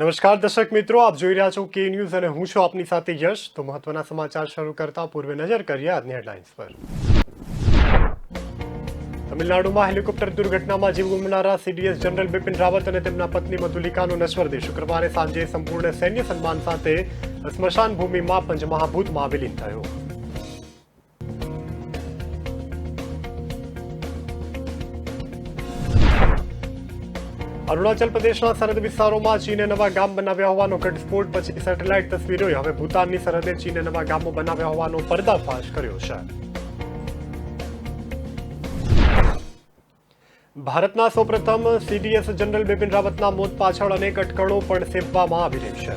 નમસ્કાર દર્શક મિત્રો, આપ જોઈ રહ્યા છો કે ન્યૂઝ અને હું છું આપની સાથે યશ। તો મહત્વના સમાચાર શરૂ કરતા પૂર્વે નજર કરીએ આજની હેડલાઇન્સ પર। તમિલનાડુમાં હેલિકોપ્ટર દુર્ઘટનામાં જીવ ગુમાવનારા સીડીએસ જનરલ બિપિન રાવત અને તેમના પત્ની મધુલિકાનો નશ્વર દેહ શુક્રવારે સાંજે સંપૂર્ણ સૈન્ય સન્માન સાથે સ્મશાન ભૂમિમાં પંચમહાભૂતમાં વિલીન થયો। અરુણાચલ પ્રદેશના સરહદ વિસ્તારોમાં ચીને નવા ગામ બનાવ્યા હોવાનો ઘટસ્ફોટ પછી સેટેલાઇટ તસવીરોએ હવે ભૂતાનની સરહદે ચીને નવા ગામો બનાવ્યા હોવાનો પર્દાફાશ કર્યો છે। ભારતના સૌપ્રથમ સીડીએસ જનરલ બિપિન રાવતના મોત પાછળ અનેક અટકળો પણ સેવવામાં આવી રહી છે।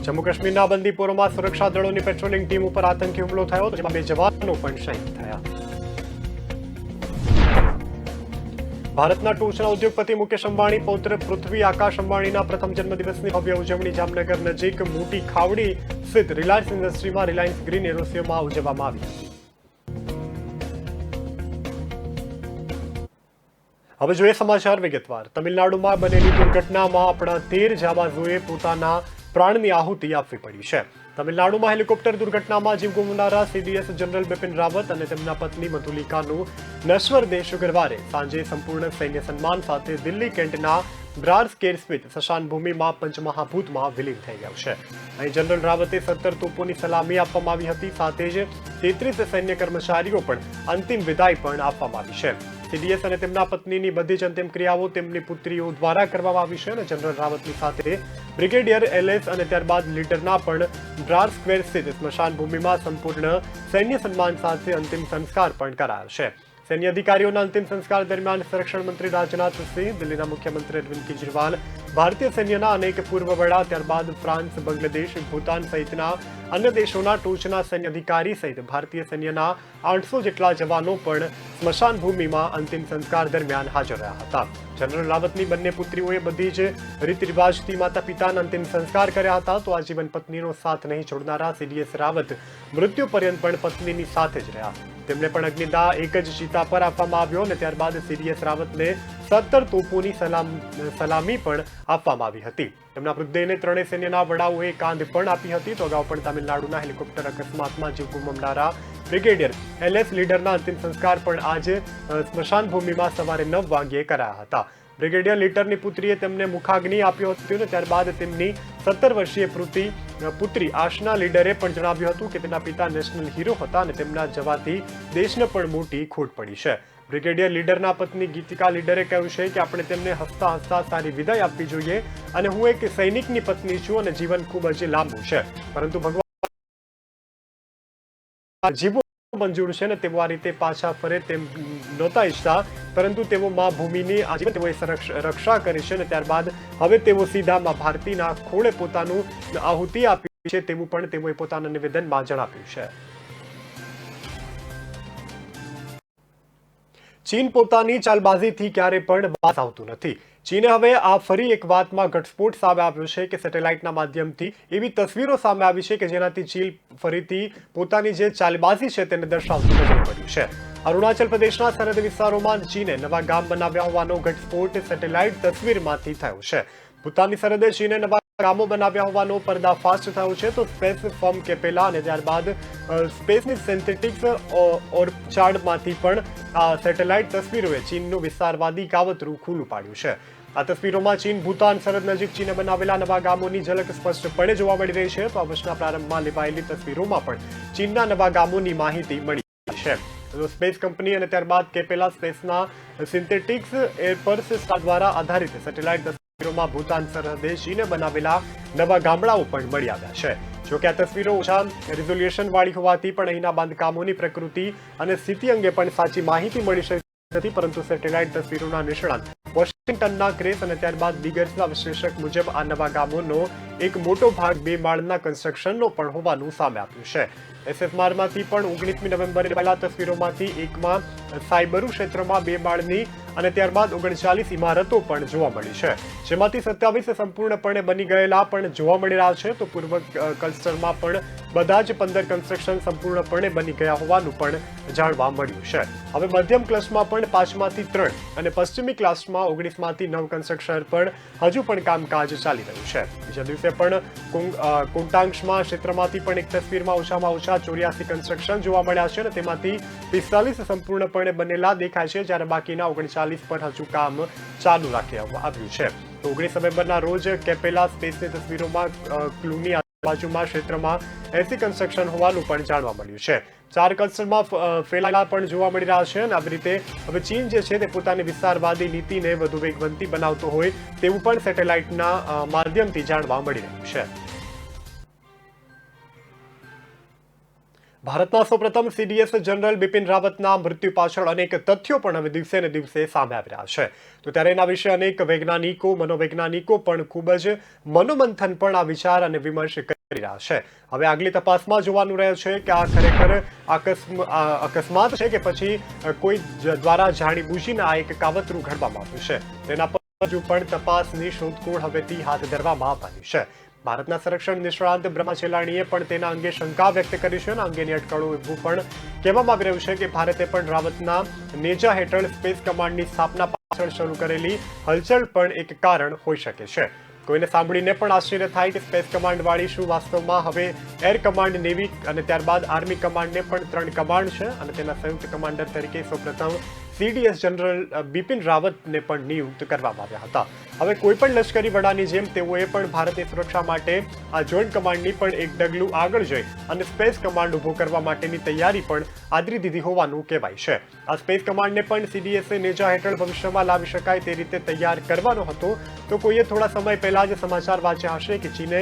જમ્મુ કાશ્મીરના બંદીપોરોમાં સુરક્ષા દળોની પેટ્રોલિંગ ટીમ ઉપર આતંકી હુમલો થયો, જેમાં 2 જવાનો પણ શહીદ થયા। ભારતના ટોચના ઉદ્યોગપતિ મુકેશ અંબાણી પૌત્ર પૃથ્વી આકાશ અંબાણીના પ્રથમ જન્મદિવસની ભવ્ય ઉજવણી જામનગર નજીક મોટી ખાવડી સ્થિત રિલાયન્સ ઇન્ડસ્ટ્રીમાં રિલાયન્સ ગ્રીન એરોસિયોમાં ઉજવવામાં આવી હતી। હવે જોઈએ સમાચાર વિગતવાર। તમિલનાડુમાં બનેલી દુર્ઘટનામાં આપણા 13 જાબાઝોએ પોતાના પ્રાણની આહુતિ આપવી પડી છે। તમિલનાડુમાં હેલિકોપ્ટર દુર્ઘટનામાં જીવ ગુમાવનારા સીડીએસ જનરલ બિપિન રાવત અને તેમના પત્ની મધુલિકાનું નશ્વર દેહ શુક્રવારે સાંજે સંપૂર્ણ સૈન્ય સન્માન સાથે દિલ્હી કેન્ટના બ્રાર સ્કેર સ્થિત સ્મશાન ભૂમિમાં પંચમહાભૂતમાં વિલીન થઈ ગયું છે। અહીં જનરલ રાવતે 17 તોપોની સલામી આપવામાં આવી હતી, સાથે જ 33 સૈન્ય કર્મચારીઓ પણ અંતિમ વિદાય પણ આપવામાં આવી છે। સીડીએસ અને તેમના પત્નીની બધી જ અંતિમ ક્રિયાઓ તેમની પુત્રીઓ દ્વારા કરવામાં આવી છે અને જનરલ રાવતની સાથે બ્રિગેડિયર એલએસ અને ત્યારબાદ લીડરના પણ બ્રાર સ્ક્વેર સ્થિત સ્મશાન ભૂમિમાં સંપૂર્ણ સૈન્ય સન્માન સાથે અંતિમ સંસ્કાર પણ કરાયો છે। સૈન્ય અધિકારીઓના અંતિમ સંસ્કાર દરમિયાન સંરક્ષણ મંત્રી રાજનાથ સિંહ, દિલ્હીના મુખ્યમંત્રી અરવિંદ કેજરીવાલ, ભારતીય સૈન્યના અનેક પૂર્વ વડા, ત્યારબાદ ફ્રાન્સ, બાંગ્લાદેશ, ભૂતાન સહિતના અન્ય દેશોના ટોચના સૈન્ય અધિકારી સહિત ભારતીય સૈન્યના 800 જેટલા જવાનો પણ સ્મશાન ભૂમિમાં અંતિમ સંસ્કાર દરમિયાન હાજર રહ્યા હતા। જનરલ રાવતની બંને પુત્રીઓએ બધી જ રીત રિવાજથી માતા પિતાના અંતિમ સંસ્કાર કર્યા હતા, તો આજીવન પત્નીનો સાથ નહીં છોડનારા સીડીએસ રાવત મૃત્યુ પર્યંત પણ પત્નીની સાથે જ રહ્યા। તેમને પણ અગ્નિદાહ એક જ ચિતા પર આપવામાં આવ્યો અને ત્યારબાદ સીડીએસ રાવતને 17 તોપોની સલામી પણ આપવામાં આવી હતી। તેમના મૃતદેહને ત્રણેય સૈન્યના વડાઓએ કાંધ પણ આપી હતી। તો અગાઉ પણ તમિલનાડુના હેલિકોપ્ટર અકસ્માતમાં જીવ ગુમાવનારા બ્રિગેડિયર એલએસ લીડરના અંતિમ સંસ્કાર પણ આજે સ્મશાન ભૂમિમાં સવારે 9 વાગ્યે કરાયા હતા। બ્રિગેડિયર લીડરની પુત્રીએ તેમને મુખાગ્નિ આપ્યો હતો અને ત્યારબાદ તેમની 17 વર્ષીય પુત્રી આશના લીડરે પણ જણાવ્યું હતું કે તેના પિતા નેશનલ હીરો હતા અને તેમના જવાથી દેશને પણ મોટી ખોટ પડી છે। બ્રિગેડિયર લીડરના પત્ની ગીતિકા લીડરે કહ્યું છે કે આપણે તેમને હસતા હસતા સારી વિદાય આપવી જોઈએ અને હું એક સૈનિકની પત્ની છું અને જીવન ખૂબ જ લાંબુ છે, પરંતુ ભગવાન જીવો મંજૂર છે અને તેઓ આ રીતે પાછા ફરે તેમ નહોતા ઈચ્છતા, પરંતુ તેઓ મા ભૂમિની આજીવન તેઓએ રક્ષા કરી છે અને ત્યારબાદ હવે તેઓ સીધા મા ભારતીના ખોળે પોતાનું આહુતિ આપી છે તેવું પણ તેઓએ પોતાના નિવેદનમાં જણાવ્યું છે। ચીન પોતાની ચાલબાજીથી ક્યારે પણ બાજ આવતું નથી। ચીને હવે આ ફરી એક વાતમાં ઘટસ્ફોટ સામે આવ્યો છે કે સેટેલાઇટના માધ્યમથી એવી તસવીરો સામે આવી છે કે જેનાથી ચીન ફરીથી પોતાની જે ચાલબાજી છે તેને દર્શાવતું નજરે પડ્યું છે। અરુણાચલ પ્રદેશના સરહદ વિસ્તારોમાં ચીને નવા ગામ બનાવ્યા હોવાનો ઘટસ્ફોટ સેટેલાઇટ તસવીરમાંથી થયો છે। ભૂતાનની સરહદે ચીને નવા ગામો બનાવ્યા હોવાનો પર્દાફાશ થયો છે। તો સ્પેસ ફર્મ કેપેલા અને ત્યારબાદ સ્પેસની સિન્થેટિક્સ ઓર્ચાર્ડમાંથી પણ આ સેટેલાઇટ તસવીરોએ ચીનનું વિસ્તારવાદી કાવતરું ખુલ્લું પાડ્યું છે। આ તસવીરોમાં ચીન ભૂતાન સરહદ નજીક ચીને બનાવેલા નવા ગામોની ઝલક સ્પષ્ટપણે જોવા મળી રહી છે। તો આ વર્ષના પ્રારંભમાં લેવાયેલી તસવીરોમાં પણ ચીનના નવા ગામોની માહિતી મળી છે। તો સ્પેસ કંપની અને ત્યારબાદ કેપેલા સ્પેસના સિન્થેટિક્સ એરપર્સ દ્વારા આધારિત સેટેલાઇટ તસવીરોમાં ભૂતાન સરહદે ચીને બનાવેલા નવા ગામડાઓ પણ મળી આવ્યા છે। જો કે આ તસવીરો ઓછા રિઝોલ્યુશન વાળી હોવાથી પણ અહીંના બાંધકામોની પ્રકૃતિ અને સ્થિતિ અંગે પણ સાચી માહિતી મળી શકે નથી, પરંતુ સેટેલાઇટ તસવીરોના નિષ્ણાત વોશિંગ્ટનના ક્રેસ અને ત્યારબાદ દિગર્સના વિશ્લેષક મુજબ આ નવા ગામોનો એક મોટો ભાગ 2 માળના કન્સ્ટ્રક્શનનો પણ હોવાનું સામે આવ્યું છે। એસએફઆરમાંથી પણ 19મી નવેમ્બરે પહેલા તસવીરોમાંથી એકમાં સાયબરુ ક્ષેત્રમાં 2 માળની અને ત્યારબાદ 39 ઇમારતો પણ જોવા મળી છે, જેમાંથી 27 સંપૂર્ણપણે બની ગયેલા પણ જોવા મળી રહ્યા છે, તો પૂર્વ ક્લસ્ટરમાં પણ બધા જ 15 કન્સ્ટ્રક્શન સંપૂર્ણપણે બની ગયા હોવાનું પણ જાણવા મળ્યું છે. હવે મધ્યમ ક્લસ્ટરમાં પણ 5માંથી 3 અને પશ્ચિમી ક્લાસમાં 19માંથી 9 કન્સ્ટ્રક્શન પણ હજુ પણ કામકાજ ચાલી રહ્યું છે. બીજા દિવસે પણ કોંટાંગમાં ક્ષેત્રમાંથી પણ એક તસવીરમાં ઓછામાં ઓછા 84 કન્સ્ટ્રક્શન જોવા મળ્યા છે અને તેમાંથી 45 સંપૂર્ણપણે બનેલા દેખાય છે, જ્યારે બાકીના 39 પર હજુ કામ ચાલુ રાખવામાં આવ્યું છે. તો 19 નવેમ્બરના રોજ કેપેલા સ્પેસની તસવીરોમાં ક્લુની આજુબાજુમાં ક્ષેત્રમાં 80 કન્સ્ટ્રક્શન હોવાનું પણ જાણવા મળ્યું છે. 4 ક્લસ્ટરમાં ફેલાયેલા પણ જોવા મળી રહ્યા છે અને આવી રીતે હવે ચીન જે છે તે પોતાની વિસ્તારવાદી નીતિને વધુ વેગવંતી બનાવતો હોય તેવું પણ સેટેલાઇટના માધ્યમથી જાણવા મળી રહ્યું છે. ભારતના સૌપ્રથમ સીડીએસ જનરલ બિપિન રાવતના મૃત્યુ પાછળ અનેક તથ્યો પણ હવે દિવસે ને દિવસે સામે આવી રહ્યા છે. તો ત્યારે એના વિશે અનેક વૈજ્ઞાનિકો, મનોવૈજ્ઞાનિકો પણ ખૂબ જ મનોમંથન પણ આ વિચાર અને વિમર્શ કરી રહ્યા છે. હવે આગલી તપાસમાં જોવાનું રહે છે કે આ ખરેખર અકસ્માત છે કે પછી કોઈ દ્વારા જાણીબૂજીને આ એક કાવતરું ઘડવામાં આવ્યું છે. તેના પર હજુ પણ તપાસની શોધખોળ હવેથી હાથ ધરવામાં આવવાની છે. ભારતના સંરક્ષણ નિષ્ણાત બ્રહ્મા ચેલાણીએ પણ તેના અંગે શંકા વ્યક્ત કરી છે અને અંગેની અટકળો એવું પણ કહેવામાં આવી રહ્યું છે કે ભારતે પણ રાવતના નેજા હેઠળ સ્પેસ કમાન્ડની સ્થાપના પાછળ શરૂ કરેલી હલચલ પણ એક કારણ હોઈ શકે છે. કોઈને સાંભળીને પણ આશ્ચર્ય થાય કે સ્પેસ કમાન્ડવાળી શું વાસ્તવમાં હવે એર કમાન્ડ, નેવી અને ત્યારબાદ આર્મી કમાન્ડને પણ 3 કમાન્ડ છે અને તેના સંયુક્ત કમાન્ડર તરીકે સૌપ્રથમ સીડીએસ જનરલ બિપિન રાવતને પણ નિયુક્ત કરવામાં આવ્યા હતા. હવે કોઈ પણ લશ્કરી વડાની જેમ તેઓએ પણ ભારતની સુરક્ષા માટે આ જોઈન્ટ કમાન્ડની પણ એક ડગલું આગળ જઈ અને સ્પેસ કમાન્ડ ઉભો કરવા માટેની તૈયારી પણ આદરી દીધી હોવાનું કહેવાય છે. આ સ્પેસ કમાન્ડને પણ સીડીએસએ નેજા હેઠળ ભવિષ્યમાં લાવી શકાય તે રીતે તૈયાર કરવાનો હતો. તો કોઈએ થોડા સમય પહેલા જ સમાચાર વાંચ્યા હશે કે ચીને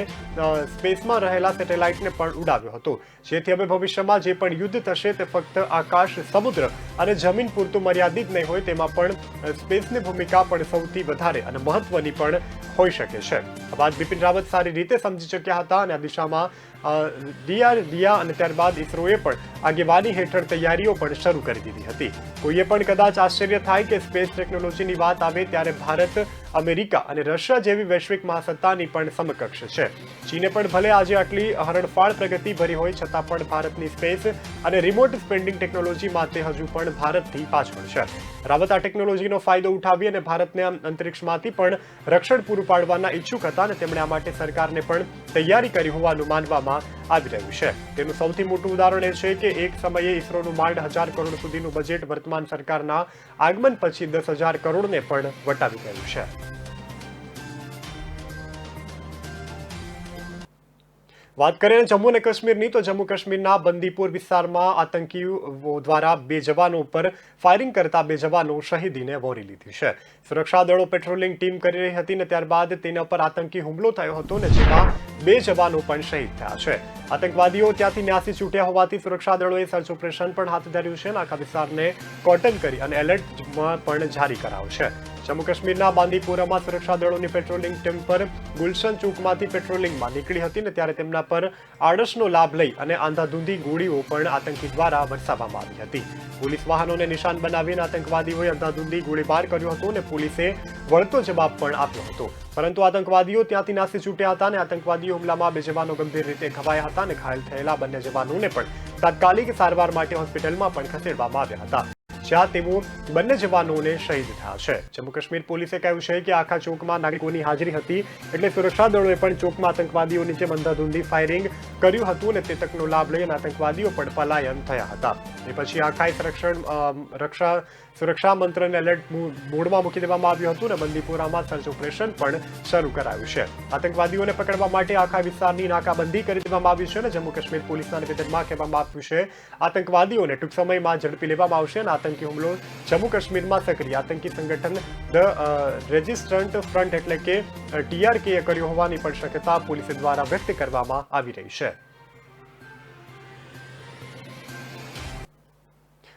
સ્પેસમાં રહેલા સેટેલાઇટને પણ ઉડાવ્યો હતો, જેથી હવે ભવિષ્યમાં જે પણ યુદ્ધ થશે તે ફક્ત આકાશ, સમુદ્ર અને જમીન પૂરતું મર્યાદિત નહીં હોય, તેમાં પણ સ્પેસની ભૂમિકા પણ સૌથી વધારે અને મહત્વની પણ હોઈ શકે છે. આ વાત બિપિન રાવત સારી રીતે સમજી શક્યા હતા અને આ દિશામાં ડીઆરડીઓ અને ત્યારબાદ ઇસરોએ પણ આગેવાની હેઠળ તૈયારીઓ પણ શરૂ કરી દીધી હતી. કોઈએ પણ કદાચ આશ્ચર્ય થાય કે સ્પેસ ટેકનોલોજીની વાત આવે ત્યારે ભારત, અમેરિકા અને રશિયા જેવી વૈશ્વિક મહાસત્તાની પણ સમકક્ષ છે. ચીને પણ ભલે આજે આટલી હરણફાળ પ્રગતિ ભરી હોય છતાં પણ ભારતની સ્પેસ અને રિમોટ સ્પેન્ડિંગ ટેકનોલોજી માટે હજુ પણ ભારતથી પાછળ છે. રાવત આ ટેકનોલોજીનો ફાયદો ઉઠાવી અને ભારતને અંતરિક્ષમાંથી પણ રક્ષણ પૂરું પાડવાના ઈચ્છુક હતા અને તેમણે આ માટે સરકારને પણ તૈયારી કરી હોવાનું માનવામાં આવી રહ્યું છે. તેનું સૌથી મોટું ઉદાહરણ એ છે કે એક સમયે ઇસરોનું માંડ 1000 કરોડ સુધીનું બજેટ વર્તમાન સરકારના આગમન પછી 10,000 કરોડને પણ વટાવી ગયું છે. વાત કરીએ જમ્મુ અને કાશ્મીરની, તો જમ્મુ કાશ્મીરના બંદીપુર વિસ્તારમાં આતંકીઓ દ્વારા 2 જવાનો ઉપર ફાયરિંગ કરતા 2 જવાનો શહીદીને વહોરી લીધી છે. સુરક્ષા દળો પેટ્રોલિંગ ટીમ કરી રહી હતી અને ત્યારબાદ તેના પર આતંકી હુમલો થયો હતો અને જેમાં 2 જવાનો પણ શહીદ થયા છે. આતંકવાદીઓ ત્યાંથી નાસી છૂટ્યા હોવાથી સુરક્ષા દળોએ સર્ચ ઓપરેશન પણ હાથ ધર્યું છે અને આખા વિસ્તારને કોર્ડન કરી અને એલર્ટમાં પણ જારી કરાયો છે. જમ્મુ કાશ્મીરના બાંદીપોરામાં સુરક્ષા દળોની પેટ્રોલિંગ ટીમ પર ગુલશન ચોકમાંથી પેટ્રોલિંગમાં નીકળી હતી ને ત્યારે તેમના પર આડસનો લાભ લઈ અને આંધાધૂંધી ગોળીઓ પણ આતંકી દ્વારા વરસાવવામાં આવી હતી. પોલીસ વાહનોને નિશાન બનાવીને આતંકવાદીઓએ અંધાધૂંધી ગોળીબાર કર્યો હતો અને પોલીસે વળતો જવાબ પણ આપ્યો હતો. પરંતુ આતંકવાદીઓ ત્યાંથી નાસી છૂટ્યા હતા અને આતંકવાદી હુમલામાં 2 જવાનો ગંભીર રીતે ઘવાયા હતા અને ઘાયલ થયેલા બંને જવાનોને પણ તાત્કાલિક સારવાર માટે હોસ્પિટલમાં પણ ખસેડવામાં આવ્યા હતા, જ્યાં તેઓ બંને જવાનોને શહીદ થયા છે. જમ્મુ કાશ્મીર પોલીસે કહ્યું છે કે આખા ચોકમાં નાગરિકોની હાજરી હતી એટલે સુરક્ષા દળોએ પણ ચોકમાં આતંકવાદીઓની જેમ અંધાધૂંધી ફાયરિંગ કર્યું હતું અને તે તકનો લાભ લઈ આતંકવાદીઓ પણ પલાયન થયા હતા. એ પછી આખા સુરક્ષા મંત્રને એલર્ટ મોડમાં મૂકી દેવામાં આવ્યું હતું અને બંદીપોરામાં સર્ચ ઓપરેશન પણ શરૂ કરાયું છે. આતંકવાદીઓને પકડવા માટે આખા વિસ્તારની નાકાબંધી કરી દેવામાં આવી છે અને જમ્મુ કાશ્મીર પોલીસના નિવેદનમાં કહેવામાં આવ્યું છે આતંકવાદીઓને ટૂંક સમયમાં ઝડપી લેવામાં આવશે અને આતંકી હુમલો જમ્મુ કાશ્મીરમાં સક્રિય આતંકી સંગઠન ધ રેઝિસ્ટન્ટ ફ્રન્ટ એટલે કે TRK કર્યો હોવાની પણ શક્યતા પોલીસ દ્વારા વ્યક્ત કરવામાં આવી રહી છે.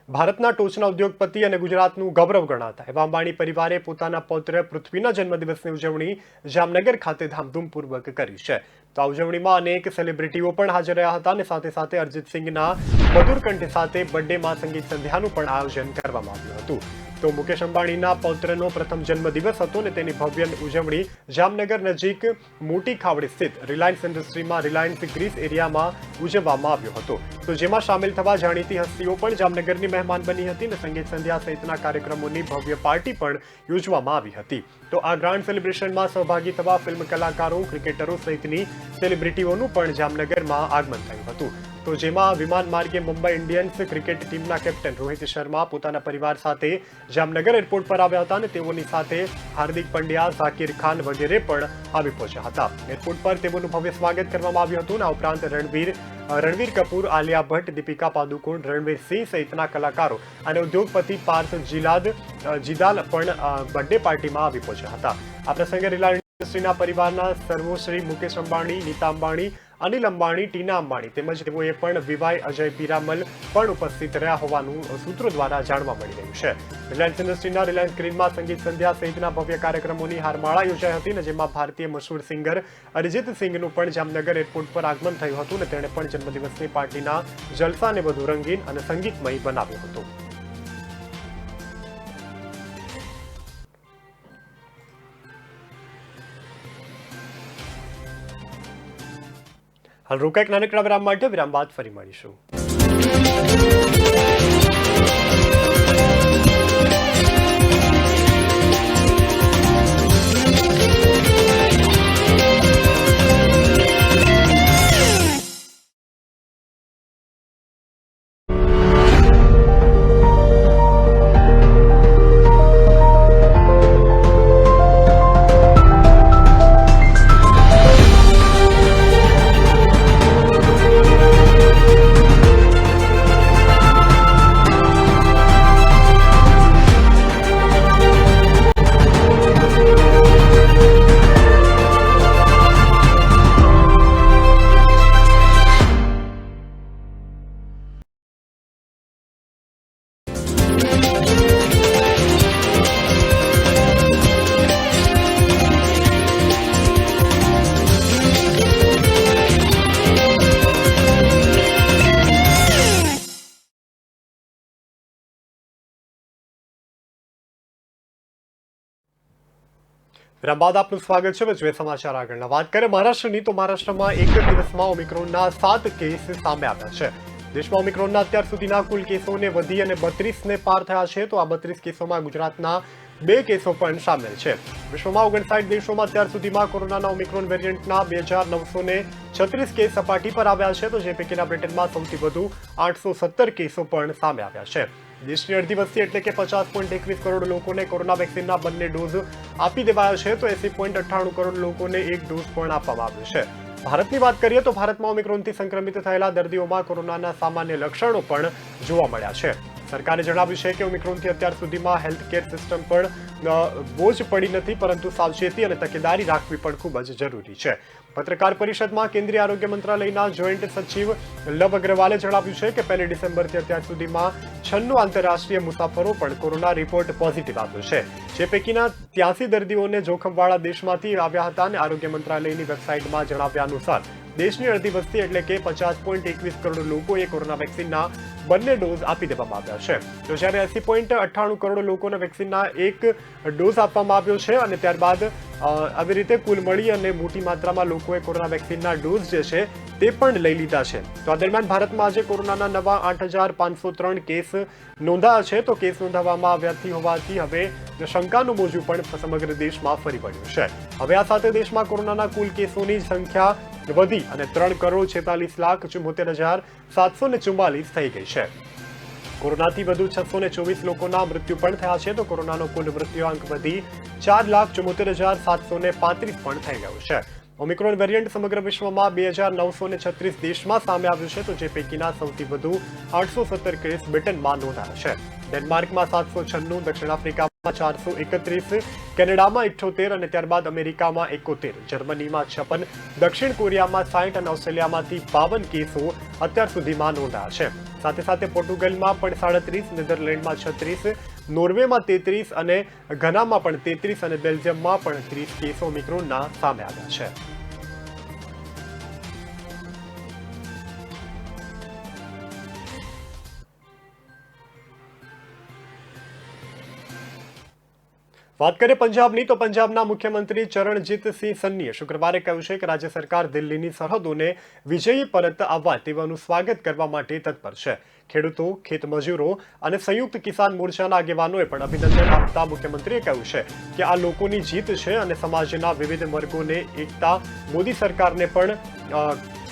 ભારતના ટોચના ઉદ્યોગપતિ અને ગુજરાતનું ગૌરવ ગણાતા એવા અંબાણી પરિવારે પોતાના પૌત્ર પૃથ્વીના જન્મદિવસની ઉજવણી જામનગર ખાતે ધામધૂમપૂર્વક કરી છે. તો આ ઉજવણીમાં અનેક સેલિબ્રિટીઓ પણ હાજર રહ્યા હતા અને સાથે સાથે અરિજીત સિંહના મધુર કંઠ સાથે બર્થડેમાં સંગીત સંધ્યાનું પણ આયોજન કરવામાં આવ્યું હતું. તો મુકેશ અંબાણીના પૌત્રનો પ્રથમ જન્મદિવસ હતો અને તેની ભવ્ય ઉજવણી જામનગર નજીક મોટી ખાવડી સ્થિત રિલાયન્સ ઇન્ડસ્ટ્રીમાં રિલાયન્સ ગ્રીસ એરિયામાં ઉજવવામાં આવ્યો હતો. તો જેમાં સામેલ થવા જાણીતી હસ્તીઓ પણ જામનગરની મહેમાન બની હતી અને સંગીત સંધ્યા સહિતના કાર્યક્રમોની ભવ્ય પાર્ટી પણ યોજવામાં આવી હતી. તો આ ગ્રાન્ડ સેલિબ્રેશનમાં સહભાગી થવા ફિલ્મ કલાકારો, ક્રિકેટરો સહિતની સેલિબ્રિટીઓનું પણ જામનગરમાં આગમન થયું હતું. તો જેમાં વિમાન માર્ગે મુંબઈ ઇન્ડિયન્સ ક્રિકેટ ટીમના કેપ્ટન રોહિત શર્મા પોતાના પરિવાર સાથે જામનગર એરપોર્ટ પર આવ્યા હતા અને તેઓની સાથે હાર્દિક પંડ્યા, ઝાકિર ખાન વગેરે પણ આવી પહોંચ્યા હતા. એરપોર્ટ પર તેઓનું ભવ્ય સ્વાગત કરવામાં આવ્યું હતું. આ ઉપરાંત રણવીર કપૂર, આલિયા ભટ્ટ, દીપિકા પાદુકોણ, રણવીર સિંહ સહિતના કલાકારો અને ઉદ્યોગપતિ પાર્થ જીદાલ પણ બર્થડે પાર્ટીમાં આવી પહોંચ્યા હતા. આ પ્રસંગે રિલાયન્સ ઇન્ડસ્ટ્રીના પરિવારના સર્વોશ્રી મુકેશ અંબાણી, નીતા અંબાણી, અનિલ અંબાણી, ટીના અંબાણી તેમજ તેઓએ પણ વિવાય અજય પીરામલ પણ ઉપસ્થિત રહ્યા હોવાનું સૂત્રો દ્વારા જાણવા મળી રહ્યું છે. રિલાયન્સ ઇન્ડસ્ટ્રીના રિલાયન્સ ગ્રીનમાં સંગીત સંધ્યા સહિતના ભવ્ય કાર્યક્રમોની હારમાળા યોજાઈ હતી અને જેમાં ભારતીય મશહૂર સિંગર અરિજીત સિંહનું પણ જામનગર એરપોર્ટ પર આગમન થયું હતું અને તેણે પણ જન્મદિવસની પાર્ટીના જલસાને વધુ રંગીન અને સંગીતમય બનાવ્યો હતો. હાલ રોકા એક નાનકડા વિરામ માટે. વિરામ બાદ ફરી મળીશું. વિરામ બાદ આપનું સ્વાગત છે. જોઈએ સમાચાર આગળના. વાત કરીએ મહારાષ્ટ્રની, તો મહારાષ્ટ્રમાં એક જ દિવસમાં ઓમિક્રોનના 7 કેસ સામે આવ્યા છે. દેશમાં ઓમિક્રોનના અત્યાર સુધીના કુલ કેસોને વધી અને 32ને પાર થયા છે. તો આ 32 કેસોમાં ગુજરાતના 2 કેસો પણ સામેલ છે. વિશ્વમાં 59 દેશોમાં અત્યાર સુધીમાં કોરોનાના ઓમિક્રોન વેરિયન્ટના 2936 કેસ સપાટી પર આવ્યા છે. તો જે પૈકીના બ્રિટનમાં સૌથી વધુ 817 કેસો પણ સામે આવ્યા છે. દેશની અડધી વસ્તી એટલે કે 50.21 કરોડ લોકોને કોરોના વેક્સિનના બંને ડોઝ આપી દેવાયા છે. તો 80.98 કરોડ લોકોને એક ડોઝ પણ આપવામાં આવ્યો છે. ભારતની વાત કરીએ તો ભારતમાં ઓમિક્રોનથી સંક્રમિત થયેલા દર્દીઓમાં કોરોનાના સામાન્ય લક્ષણો પણ જોવા મળ્યા છે. સરકારે જણાવ્યું છે કે ઓમિક્રોનથી અત્યાર સુધીમાં હેલ્થકેર સિસ્ટમ પર બોજ પડી નથી, પરંતુ સાવચેતી અને તકેદારી રાખવી પણ ખૂબ જ જરૂરી છે. પત્રકાર પરિષદમાં કેન્દ્રીય આરોગ્ય મંત્રાલયના જોઈન્ટ સચિવ લવ અગ્રવાલે જણાવ્યું છે કે 1 ડિસેમ્બરથી અત્યાર સુધીમાં 96 આંતરરાષ્ટ્રીય મુસાફરો પણ કોરોના રિપોર્ટ પોઝિટિવ આવ્યો છે. જે પૈકીના 83 દર્દીઓને જોખમવાળા દેશમાંથી આવ્યા હતા અને આરોગ્ય મંત્રાલયની વેબસાઇટમાં જણાવ્યા અનુસાર દેશની અડધી વસ્તી એટલે કે 50.21 કરોડ લોકોએ કોરોના વેક્સિનના બંને ડોઝ આપી દેવામાં આવ્યા છે. તો જ્યારે 80.98 કરોડ લોકોને વેક્સિનના એક ડોઝ આપવામાં આવ્યો છે અને ત્યારબાદ આવી રીતે કુલ મળી અને મોટી માત્રામાં લોકોએ કોરોના વેક્સિનના ડોઝ જે છે તે પણ લઈ લીધા છે. તો આ દરમિયાન ભારતમાં આજે કોરોનાના નવા 8,503 કેસ નોંધાયા છે. તો કેસ નોંધાવવામાં આવ્યાથી હોવાથી હવે શંકાનું મોજું પણ સમગ્ર દેશમાં ફરી વળ્યું છે. હવે આ સાથે દેશમાં કોરોનાના કુલ કેસોની સંખ્યા વધી અને 3,46,74,744 થઈ ગઈ છે. કોરોનાથી વધુ 624 લોકોના મૃત્યુ પણ થયા છે. તો કોરોનાનો કુલ મૃત્યુઆંક વધી 4,74,735 પણ થઈ ગયો છે. ઓમિક્રોન વેરિયન્ટ સમગ્ર વિશ્વમાં 2,936 દેશમાં સામે આવ્યું છે. તો જે પૈકીના સૌથી વધુ 817 કેસ બ્રિટનમાં નોંધાયા છે. ડેનમાર્કમાં 796, દક્ષિણ આફ્રિકામાં 431, કેનેડામાં 78 અને ત્યારબાદ અમેરિકામાં 71, જર્મનીમાં 56, દક્ષિણ કોરિયામાં 60 અને ઓસ્ટ્રેલિયામાંથી 52 કેસો અત્યાર સુધીમાં નોંધાયા છે. સાથે સાથે પોર્ટુગલમાં પણ 37, નેધરલેન્ડમાં 36, નોર્વેમાં 33 અને ઘનામાં પણ 33 અને બેલ્જિયમમાં પણ 30 કેસો ઓમિક્રોનના સામે આવ્યા છે. વાત કરીએ પંજાબની તો પંજાબના મુખ્યમંત્રી ચરણજીતસિંહ સન્નીએ શુક્રવારે કહ્યું છે કે રાજ્ય સરકાર દિલ્હીની સરહદોને વિજયી પરત આવવા તેવાનું સ્વાગત કરવા માટે તત્પર છે। ખેડૂતો, ખેતમજૂરો અને સંયુક્ત કિસાન મોરચાના આગેવાનોએ પણ અભિનંદન આપતા મુખ્યમંત્રીએ કહ્યું છે કે આ લોકોની જીત છે અને સમાજના વિવિધ વર્ગોને એકતા મોદી સરકારને પણ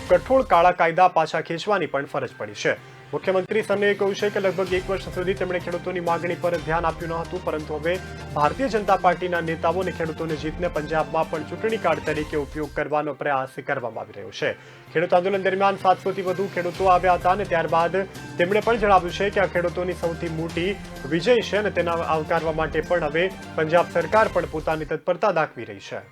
કઠોળ કાળા કાયદા પાછા ખેંચવાની પણ ફરજ પડી છે। મુખ્યમંત્રી સન્નીએ કહ્યું છે કે લગભગ 1 વર્ષ સુધી તેમણે ખેડૂતોની માંગણી પર ધ્યાન આપ્યું ન હતું, પરંતુ હવે ભારતીય જનતા પાર્ટીના નેતાઓ અને ખેડૂતોની જીતને પંજાબમાં પણ ચૂંટણી કાર્ડ તરીકે ઉપયોગ કરવાનો પ્રયાસ કરવામાં આવી રહ્યો છે। ખેડૂત આંદોલન દરમિયાન 700થી વધુ ખેડૂતો આવ્યા હતા અને ત્યારબાદ તેમણે પણ જણાવ્યું છે કે આ ખેડૂતોની સૌથી મોટી વિજય છે અને તેના આવકારવા માટે પણ હવે પંજાબ સરકાર પણ પોતાની તત્પરતા દાખવી રહી છે।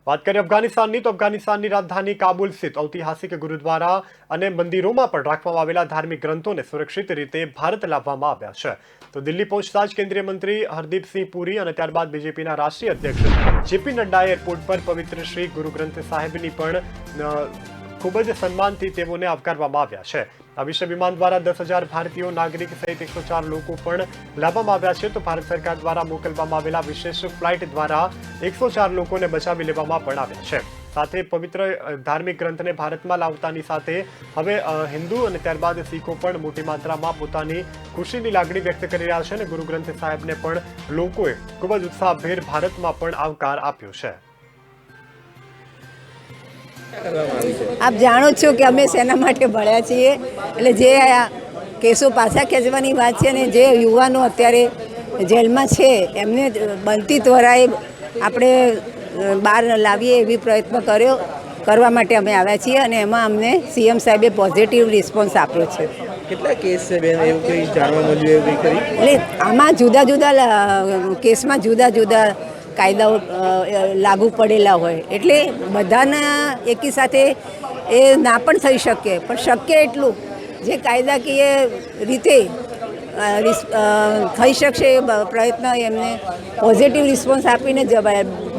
बात करें अफगानिस्तान तो अफगानिस्तान राजधानी काबुल स्थित ऐतिहासिक गुरुद्वारा और मंदिरों पर राखवामां आवेला धार्मिक ग्रंथों ने सुरक्षित रीते भारत लाववामां आव्या छे। तो दिल्ही पहुंचता ज केंद्रीय मंत्री हरदीप सिंह पुरी और त्यारबाद बीजेपी राष्ट्रीय अध्यक्ष जेपी नड्डाए एरपोर्ट पर पवित्र श्री गुरु ग्रंथ साहिबनी पण खूब ज सन्मानथी तेओने आवकारवामां आव्या छे। आ विशेष विमान द्वारा 10,000 भारतीयों नागरिक सहित 104 लोग पण लाववामां आव्या छे। तो भारत सरकार द्वारा मोकलवामां आवेला विशेष फ्लाइट द्वारा 104 लोगों ने बचावी लेवामां पण आव्या छे। साथे पवित्र धार्मिक ग्रंथ ने भारत में लावतानी साथे हवे हिंदू और त्यारबाद सीखों पण मोटी मात्रा में पोतानी खुशीनी लागणी व्यक्त करी रह्या छे। गुरु ग्रंथ साहेब ने पण लोकोए खूब ज उत्साहभेर भारत में पण आवकार आप्यो छे। आप जाणो छो कि अमे सेना माटे भण्या छीए એટલે જે કેસો પાછા ખેંચવાની વાત છે ને જે યુવાનો અત્યારે જેલમાં છે એમને બનતી ત્વરાએ આપણે બહાર લાવીએ એવી પ્રયત્ન કરવા માટે અમે આવ્યા છીએ અને એમાં અમને સીએમ સાહેબે પોઝિટિવ રિસ્પોન્સ આપ્યો છે। કેટલા કેસ છે બેન એવું કંઈ જાણવા મળ્યું એવું કંઈ ખરી? એટલે આમાં જુદા જુદા કેસમાં જુદા જુદા કાયદાઓ લાગુ પડેલા હોય એટલે બધાના એકી સાથે એ ના પણ થઈ શકે, પણ શક્ય એટલું જે કાયદાકીય રીતે થઈ શકશે એ પ્રયત્ન એમને પોઝિટિવ રિસ્પોન્સ આપીને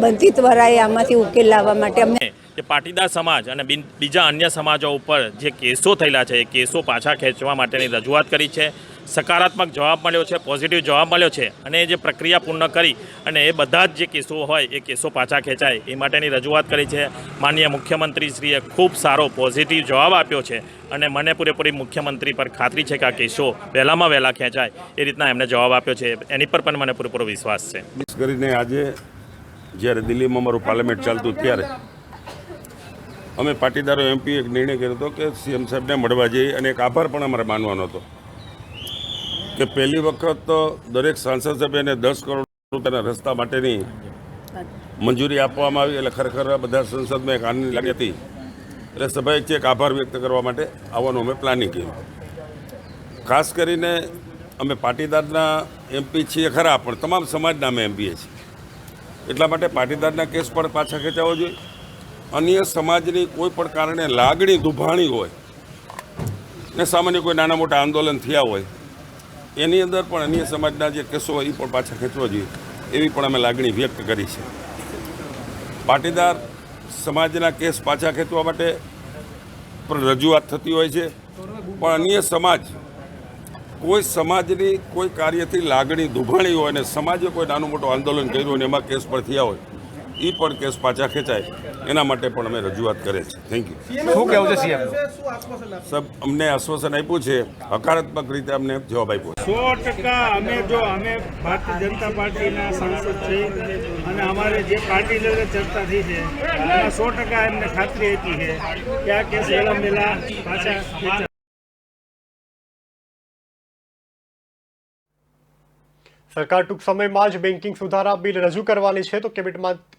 બનતી ત્વરાએ આમાંથી ઉકેલ લાવવા માટે અમને કે પાટીદાર સમાજ અને બીજા અન્ય સમાજો ઉપર જે કેસો થયેલા છે એ કેસો પાછા ખેંચવા માટેની રજૂઆત કરી છે। સકારાત્મક જવાબ મળ્યો છે, પોઝિટિવ જવાબ મળ્યો છે અને જે પ્રક્રિયા પૂર્ણ કરી અને એ બધા જ જે કેસો હોય એ કેસો પાછા ખેંચાય એ માટેની રજૂઆત કરી છે। માનનીય મુખ્યમંત્રીશ્રીએ ખૂબ સારો પોઝિટિવ જવાબ આપ્યો છે અને મને પૂરેપૂરી મુખ્યમંત્રી પર ખાતરી છે કે આ કેસો વહેલામાં વહેલા ખેંચાય એ રીતના એમને જવાબ આપ્યો છે, એની પર પણ મને પૂરેપૂરો વિશ્વાસ છે। કરીને આજે જ્યારે દિલ્હીમાં અમારું પાર્લામેન્ટ ચાલતું ત્યારે અમે પાટીદારો એમપી એક નિર્ણય કર્યો હતો કે સીએમ સાહેબને મળવા જઈએ અને એક આભાર પણ અમારે માનવાનો હતો કે પહેલી વખત દરેક સાંસદ સભ્યને 10 કરોડ રૂપિયાના રસ્તા માટેની મંજૂરી આપવામાં આવી એટલે ખરેખર બધા સંસદમાં એક આનંદની લાગણી હતી। એટલે સભાએ એક આભાર વ્યક્ત કરવા માટે આવવાનું અમે પ્લાનિંગ કર્યું। ખાસ કરીને અમે પાટીદારના એમપી છીએ ખરા પણ તમામ સમાજના અમે એમપીએ છીએ એટલા માટે પાટીદારના કેસ પણ પાછા ખેંચાવો જોઈએ। અન્ય સમાજની કોઈ પણ કારણે લાગણી દુભાણી હોય ને સામાન્ય કોઈ નાના મોટા આંદોલન થયા હોય એની અંદર પણ અન્ય સમાજના જે કેસો હોય એ પણ પાછા ખેંચવા જોઈએ એવી પણ અમે લાગણી વ્યક્ત કરી છે। પાટીદાર સમાજના કેસ પાછા ખેંચવા માટે પણ રજૂઆત થતી હોય છે પણ અન્ય સમાજ કોઈ સમાજની કોઈ કાર્યથી લાગણી દુભાણી હોય અને સમાજે કોઈ નાનું મોટું આંદોલન કર્યું અને એમાં કેસ પણ થયા હોય એ પણ કેસ પાછા ખેંચાય એના માટે પણ અમે રજૂઆત કરે છે। Thank you. શું કહેવું છે સીએમ? સબ અમને આશ્વાસન આપ્યું છે, હકારાત્મક રીતે અમને જવાબ આપ્યો છે। 100% અમે ભારતીય જનતા પાર્ટીના સાંસદ છીએ અને અમારે જે પાર્ટી લેવલે ચર્ચા થઈ છે એમાં 100% એમને ખાતરી આપી છે કે આ કેસ વહેલા પાછા ખેંચાય। સરકાર ટૂંક સમયમાં જ બેન્કિંગ સુધારા બિલ રજૂ કરવાની છે તો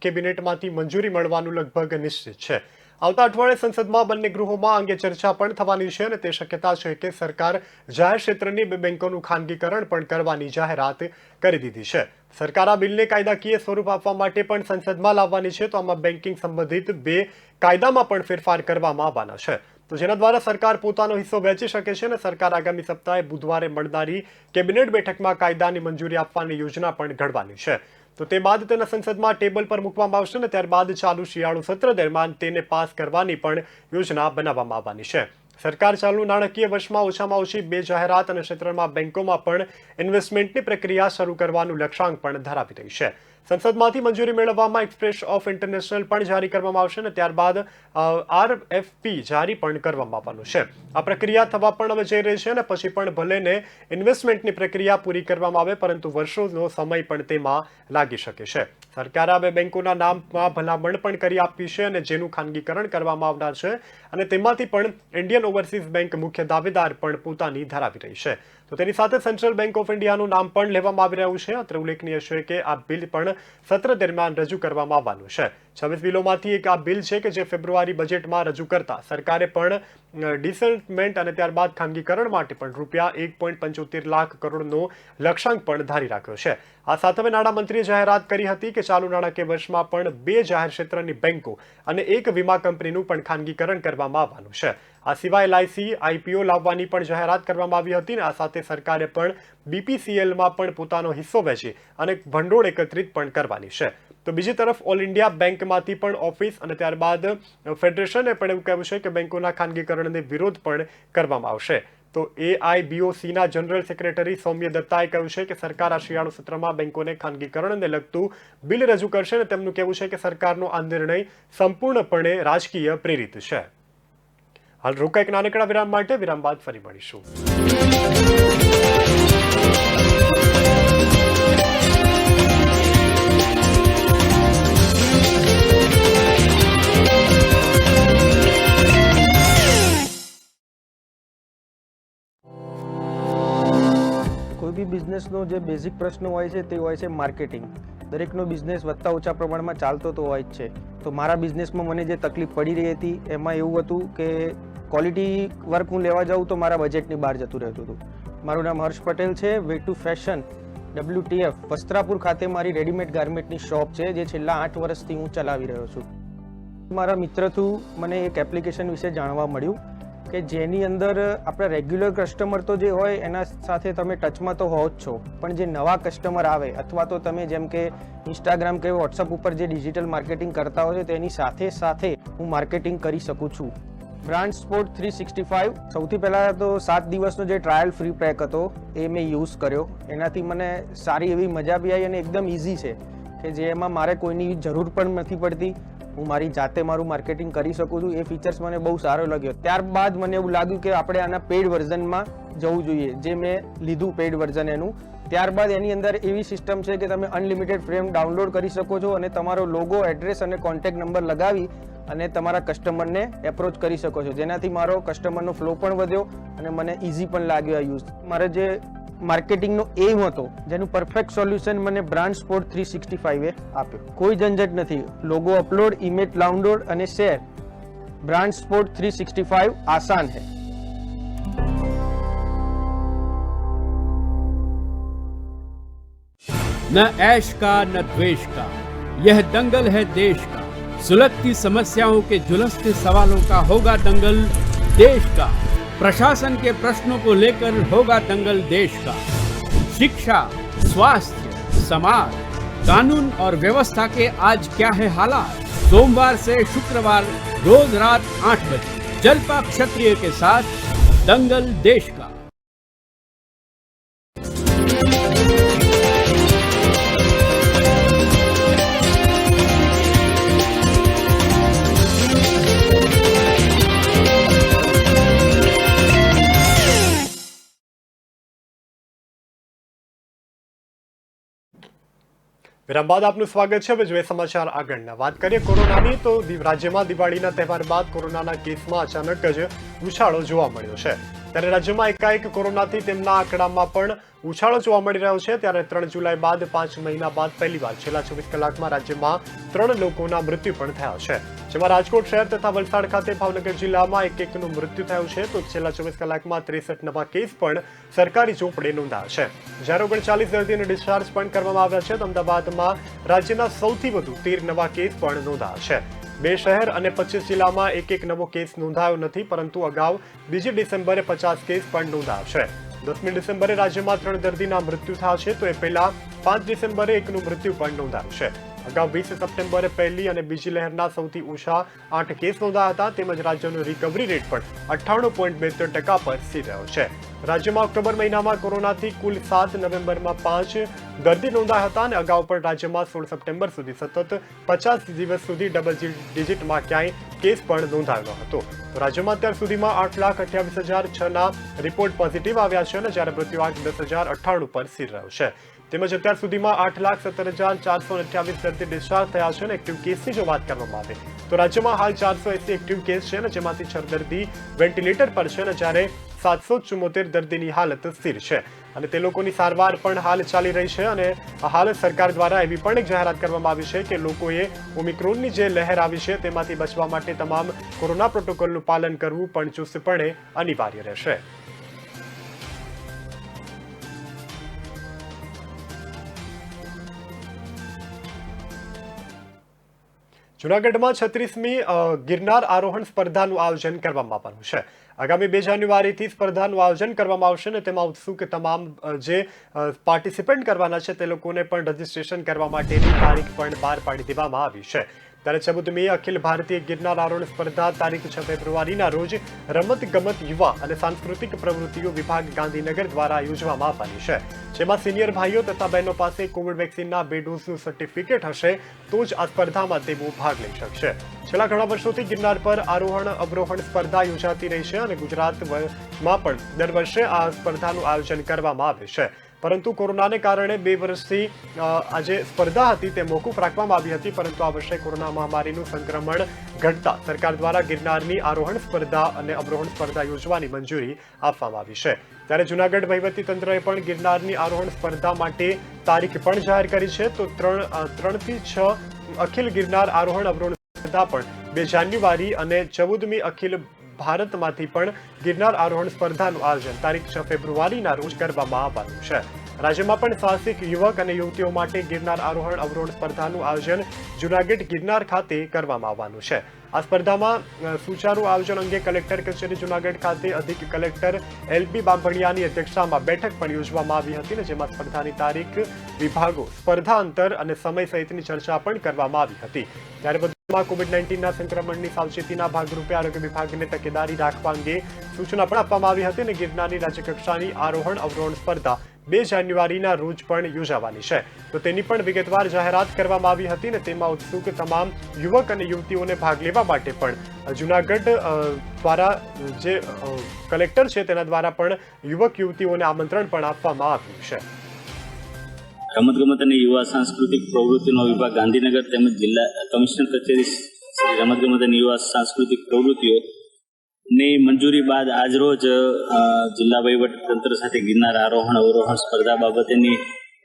કેબિનેટમાંથી મંજૂરી મળવાનું લગભગ નિશ્ચિત છે। આવતા અઠવાડિયે સંસદમાં બંને ગૃહોમાં અંગે ચર્ચા પણ થવાની છે અને તે શક્યતા છે કે સરકાર જાહેર ક્ષેત્રની બેંકોનું ખાનગીકરણ પણ કરવાની જાહેરાત કરી દીધી છે। સરકાર આ બિલને કાયદાકીય સ્વરૂપ આપવા માટે પણ સંસદમાં લાવવાની છે તો આમાં બેન્કિંગ સંબંધિત 2 કાયદામાં પણ ફેરફાર કરવામાં આવવાના છે તો જેના દ્વારા સરકાર પોતાનો હિસ્સો વહેંચી શકે છે અને સરકાર આગામી સપ્તાહે બુધવારે મળનારી કેબિનેટ બેઠકમાં કાયદાની મંજૂરી આપવાની યોજના પણ ઘડવાની છે તો તે બાદ તેના સંસદમાં ટેબલ પર મૂકવામાં આવશે અને ત્યારબાદ ચાલુ શિયાળુ સત્ર દરમિયાન તેને પાસ કરવાની પણ યોજના બનાવવામાં આવવાની છે। સરકાર ચાલુ નાણાકીય વર્ષમાં ઓછામાં ઓછી 2 જાહેરાત અને ક્ષેત્રમાં બેંકોમાં પણ ઇન્વેસ્ટમેન્ટની પ્રક્રિયા શરૂ કરવાનું લક્ષ્યાંક પણ ધરાવી રહી છે. સંસદમાંથી મંજૂરી મેળવવામાં એક્સપ્રેસ ઓફ ઇન્ટરનેશનલ પણ જારી કરવામાં આવશે અને ત્યારબાદ RFP જારી પણ કરવામાં આવવાનું છે. આ પ્રક્રિયા થવા પણ હવે જઈ રહી છે અને પછી પણ ભલેને ઇન્વેસ્ટમેન્ટની પ્રક્રિયા પૂરી કરવામાં આવે, પરંતુ વર્ષોનો સમય પણ તેમાં લાગી શકે છે. સરકારે હવે બેંકોના નામમાં ભલામણ પણ કરી આપી છે અને જેનું ખાનગીકરણ કરવામાં આવનાર છે અને તેમાંથી પણ ઇન્ડિયન ઓવરસીઝ બેંક મુખ્ય દાવેદાર પણ પોતાની ધરાવી રહી છે. તો તેની સાથે સેન્ટ્રલ બેંક ઓફ ઇન્ડિયાનું નામ પણ લેવામાં આવી રહ્યું છે. અત્રે ઉલ્લેખનીય છે કે આ બિલ પણ સત્ર દરમિયાન રજૂ કરવામાં આવવાનું છે. 26 બિલોમાંથી એક આ બિલ છે કે જે ફેબ્રુઆરી બજેટમાં રજૂ કરતા સરકારે પણ ડિસેન્ટમેન્ટ અને ત્યારબાદ ખાનગીકરણ માટે પણ ₹1.75 લાખ કરોડનો લક્ષ્યાંક પણ ધારી રાખ્યો છે. આ સાથે હવે નાણામંત્રીએ જાહેરાત કરી હતી કે ચાલુ નાણાકીય વર્ષમાં પણ 2 જાહેર ક્ષેત્રની બેંકો અને 1 વીમા કંપનીનું પણ ખાનગીકરણ કરવામાં આવવાનું છે. આ સિવાય LIC IPO લાવવાની પણ જાહેરાત કરવામાં આવી હતી અને આ સાથે સરકારે પણ BPCLમાં પણ પોતાનો હિસ્સો વેચી અને ભંડોળ એકત્રિત પણ કરવાની છે. તો બીજી તરફ ઓલ ઇન્ડિયા બેંકમાંથી પણ ઓફિસ અને ત્યારબાદ ફેડરેશને પણ એવું કહ્યું છે કે બેંકોના ખાનગીકરણને વિરોધ પણ કરવામાં આવશે. તો AIBOCના જનરલ સેક્રેટરી સૌમ્ય દત્તાએ કહ્યું છે કે સરકાર આ શિયાળુ સત્રમાં બેંકોને ખાનગીકરણને લગતું બિલ રજૂ કરશે અને તેમનું કહેવું છે કે સરકારનો આ નિર્ણય સંપૂર્ણપણે રાજકીય પ્રેરિત છે. હાલ રોકા એક નાનકડા વિરામ માટે. વિરામ બાદ ફરી મળીશું. કોઈ બી બિઝનેસનો જે બેઝિક પ્રશ્ન હોય છે તે હોય છે માર્કેટિંગ. દરેકનો બિઝનેસ વધતા ઓછા પ્રમાણમાં ચાલતો તો હોય જ છે. તો મારા બિઝનેસમાં મને જે તકલીફ પડી રહી હતી એમાં એવું હતું કે ક્વોલિટી વર્ક હું લેવા જાઉં તો મારા બજેટની બહાર જતું રહેતું હતું. મારું નામ હર્ષ પટેલ છે. Way to fashion WTF Vastrapur ખાતે મારી રેડીમેડ ગાર્મેન્ટની શોપ છે જે છેલ્લા 8 વર્ષથી હું ચલાવી રહ્યો છું. મારા મિત્ર થ્રુ મને એક એપ્લિકેશન વિશે જાણવા મળ્યું કે જેની અંદર આપણા રેગ્યુલર કસ્ટમર તો જે હોય એના સાથે તમે ટચમાં તો હો જ છો, પણ જે નવા કસ્ટમર આવે અથવા તો તમે જેમ કે ઇન્સ્ટાગ્રામ કે વોટ્સઅપ ઉપર જે ડિજિટલ માર્કેટિંગ કરતા હોય તેની સાથે હું માર્કેટિંગ કરી શકું છું. બ્રાન્ડ સ્પોર્ટ 365 સૌથી પહેલાં તો 7 દિવસનો જે ટ્રાયલ ફ્રી પેક હતો એ મેં યુઝ કર્યો. એનાથી મને સારી એવી મજા બી આવી અને એકદમ ઇઝી છે કે જેમાં મારે કોઈની જરૂર પણ નથી પડતી. હું મારી જાતે મારું માર્કેટિંગ કરી શકું છું. એ ફીચર્સ મને બહુ સારો લાગ્યો. ત્યારબાદ મને એવું લાગ્યું કે આપણે આના પેઇડ વર્ઝનમાં જવું જોઈએ, જે મેં લીધું પેઇડ વર્ઝન એનું. ત્યારબાદ એની અંદર એવી સિસ્ટમ છે કે તમે અનલિમિટેડ ફ્રેમ ડાઉનલોડ કરી શકો છો અને તમારો લોગો, એડ્રેસ અને કોન્ટેક્ટ નંબર લગાવી અને તમારા કસ્ટમરને એપ્રોચ કરી શકો છો, જેનાથી મારો કસ્ટમરનો ફ્લો પણ વધ્યો અને મને ઇઝી પણ લાગ્યો આ યુઝ. મારે જે માર્કેટિંગનો એમ હતો જેનું પરફેક્ટ સોલ્યુશન મને બ્રાન્ડ સ્પોર્ટ 365 આપ્યો. કોઈ ઝંઝટ નથી. લોગો અપલોડ, ઇમેજ ડાઉનલોડ અને શેર. બ્રાન્ડ સ્પોર્ટ 365 आसान है. न ऐश का न द्वेष का, यह दंगल है देश का. सुलगती समस्याओं के झुलसते सवालों का होगा दंगल देश का. प्रशासन के प्रश्नों को लेकर होगा दंगल देश का. शिक्षा, स्वास्थ्य, समाज, कानून और व्यवस्था के आज क्या है हालात. सोमवार से शुक्रवार रोज रात 8 बजे जलपा क्षत्रिय के साथ दंगल देश का. વિરામ બાદ આપનું સ્વાગત છે. હવે જોઈએ સમાચાર આગળના. વાત કરીએ કોરોનાની, તો રાજ્યમાં દિવાળીના તહેવાર બાદ કોરોનાના કેસમાં અચાનક જ ઉછાળો જોવા મળ્યો છે. ત્યારે રાજ્યમાં એકાએક કોરોનાથી તેમના આંકડામાં પણ ઉછાળો જોવા મળી રહ્યો છે. ત્યારે 3 જુલાઈ બાદ 5 મહિના બાદ પહેલીવાર છેલ્લા 24 કલાકમાં રાજ્યમાં 3 લોકોના મૃત્યુ પણ થયા છે, જેમાં રાજકોટ શહેર તથા વલસાડ ખાતે ભાવનગર જિલ્લામાં એકનું મૃત્યુ થયું છે. તો છેલ્લા 24 કલાકમાં 63 નવા કેસ પણ સરકારી ચોપડે નોંધાયા છે, જ્યારે 39 દર્દીઓને ડિસ્ચાર્જ પણ કરવામાં આવ્યા છે. તો અમદાવાદમાં રાજ્યના સૌથી વધુ 13 નવા કેસ પણ નોંધાયા છે. 2 શહેર અને 25 જિલ્લામાં એક નવો કેસ નોંધાયો નથી, પરંતુ અગાઉ 2 ડિસેમ્બરે 50 કેસ પણ નોંધાયા છે. 10મી ડિસેમ્બરે રાજ્યમાં 3 દર્દીના મૃત્યુ થયા છે, તો એ પહેલા 5 ડિસેમ્બરે એકનું મૃત્યુ પણ નોંધાયું છે. અગાઉ 20 સપ્ટેમ્બરે પહેલી અને બીજી લહેરના સૌથી ઓછા 8 કેસ નોંધાયા હતા. તેમજ રાજ્યનો રિકવરી રેટ પણ 98.72% પર સ્થિર રહ્યો છે. રાજ્યમાં ઓક્ટોબર મહિનામાં કોરોનાથી કુલ 7, નવેમ્બરમાં 5 દર્દી નોંધાયા હતા અને અગાઉ પણ રાજ્યમાં 16 સપ્ટેમ્બર સુધી સતત 50 દિવસ સુધી ડબલ ડિજિટમાં ક્યાંય કેસ પણ નોંધાયો હતો. તો રાજ્યમાં અત્યાર સુધીમાં 8,28,006ના રિપોર્ટ પોઝિટિવ આવ્યા છે અને જ્યારે મૃત્યુઆંક 10,098 પર સ્થિર રહ્યો છે. તેમજ અત્યાર સુધીમાં 8,17,428 દર્દી ડિસ્ચાર્જ થયા છે અને એક્ટિવ કેસની જો વાત કરવામાં આવે તો રાજ્યમાં હાલ 480 એક્ટિવ કેસ છે અને જેમાંથી 6 દર્દી વેન્ટિલેટર પર છે અને જ્યારે 774 દર્દીની હાલત સ્થિર છે અને તે લોકોની સારવાર પણ હાલ ચાલી રહી છે. અને હાલ સરકાર દ્વારા એવી પણ એક જાહેરાત કરવામાં આવી છે કે લોકોએ ઓમિક્રોનની જે લહેર આવી છે તેમાંથી બચવા માટે તમામ કોરોના પ્રોટોકોલનું પાલન કરવું પણ ચુસ્તપણે અનિવાર્ય રહેશે. જૂનાગઢમાં 36મી ગિરનાર આરોહણ સ્પર્ધાનું આયોજન કરવામાં આવવાનું છે. આગામી 2 જાન્યુઆરીથી સ્પર્ધાનું આયોજન કરવામાં આવશે અને તેમાં ઉત્સુક તમામ જે પાર્ટિસિપન્ટ કરવાના છે તે લોકોને પણ રજીસ્ટ્રેશન કરવા માટેની તારીખ પણ બહાર પાડી દેવામાં આવી છે. ત્યારે 14મી અખિલ ભારતીય ગિરનાર આરોહણ સ્પર્ધા તારીખ 6 ફેબ્રુઆરીના રોજ રમત ગમત યુવા અને સાંસ્કૃતિક પ્રવૃત્તિઓ વિભાગ ગાંધીનગર દ્વારા યોજવામાં આવવાની છે. જેમાં સિનિયર ભાઈઓ તથા બહેનો પાસે કોવિડ વેક્સિનના 2 ડોઝનું સર્ટિફિકેટ હશે તો જ આ સ્પર્ધામાં તેઓ ભાગ લઈ શકશે. છેલ્લા ઘણા વર્ષોથી ગિરનાર પર આરોહણ અવરોહણ સ્પર્ધા યોજાતી રહી છે અને ગુજરાતમાં પણ દર વર્ષે આ સ્પર્ધાનું આયોજન કરવામાં આવે છે. પરંતુ કોરોનાને કારણે 2 વર્ષથી આ જે સ્પર્ધા હતી તે મોકૂફ રાખવામાં આવી હતી. પરંતુ આ વર્ષે કોરોના મહામારીનું સંક્રમણ ઘટતા સરકાર દ્વારા ગિરનારની આરોહણ સ્પર્ધા અને અવરોહણ સ્પર્ધા યોજવાની મંજૂરી આપવામાં આવી છે. ત્યારે જૂનાગઢ વહીવટીતંત્રએ પણ ગિરનારની આરોહણ સ્પર્ધા માટે તારીખ પણ જાહેર કરી છે. તો 3 થી 6 અખિલ ગિરનાર આરોહણ અવરોહણ સ્પર્ધા પણ 2 જાન્યુઆરી અને 14મી અખિલ ભારતમાંથી પણ ગિરનાર આરોહણ સ્પર્ધાનું આયોજન તારીખ 6 ફેબ્રુઆરીના રોજ કરવામાં આવવાનું છે. રાજ્યમાં પણ સાહસિક યુવક અને યુવતીઓ માટે ગિરનાર આરોહણ અવરોહણ સ્પર્ધાનું આયોજન જૂનાગઢ ગિરનાર ખાતે કરવામાં આવવાનું છે. આ સ્પર્ધામાં સુચારુ આયોજન અંગે કલેક્ટર કચેરી જૂનાગઢ ખાતે અધિક કલેક્ટર LB બાંભણિયાની અધ્યક્ષતામાં બેઠક પણ યોજવામાં આવી હતી અને જેમાં સ્પર્ધાની તારીખ, વિભાગો, સ્પર્ધા અંતર અને સમય સહિતની ચર્ચા પણ કરવામાં આવી હતી. ત્યારે વધુમાં કોવિડ-19ના સંક્રમણની સાવચેતીના ભાગરૂપે આરોગ્ય વિભાગને તકેદારી રાખવા અંગે સૂચના પણ આપવામાં આવી હતી અને ગિરનારની રાજ્યકક્ષાની આરોહણ અવરોહણ સ્પર્ધા 2 જાન્યુઆરીના રોજ પણ યોજાવાની છે. તો તેની પણ વિગતવાર જાહેરાત કરવામાં આવી હતી અને તેમાં ઉત્સુક તમામ યુવક અને યુવતીઓને ભાગ લેવા માટે પણ જૂનાગઢ દ્વારા જે કલેક્ટર છે તેના દ્વારા પણ યુવક યુવતીઓને આમંત્રણ પણ આપવામાં આવ્યું છે. રમતગમત અને યુવા સાંસ્કૃતિક પ્રવૃત્તિનો વિભાગ ગાંધીનગર તેમજ જિલ્લા કમિશનર કચેરી રમતગમત અને યુવા સાંસ્કૃતિક પ્રવૃત્તિઓ ની મંજૂરી બાદ આજરોજ જિલ્લા વહીવટીતંત્ર સાથે ગિરનાર આરોહણ અવરોહણ સ્પર્ધા બાબતેની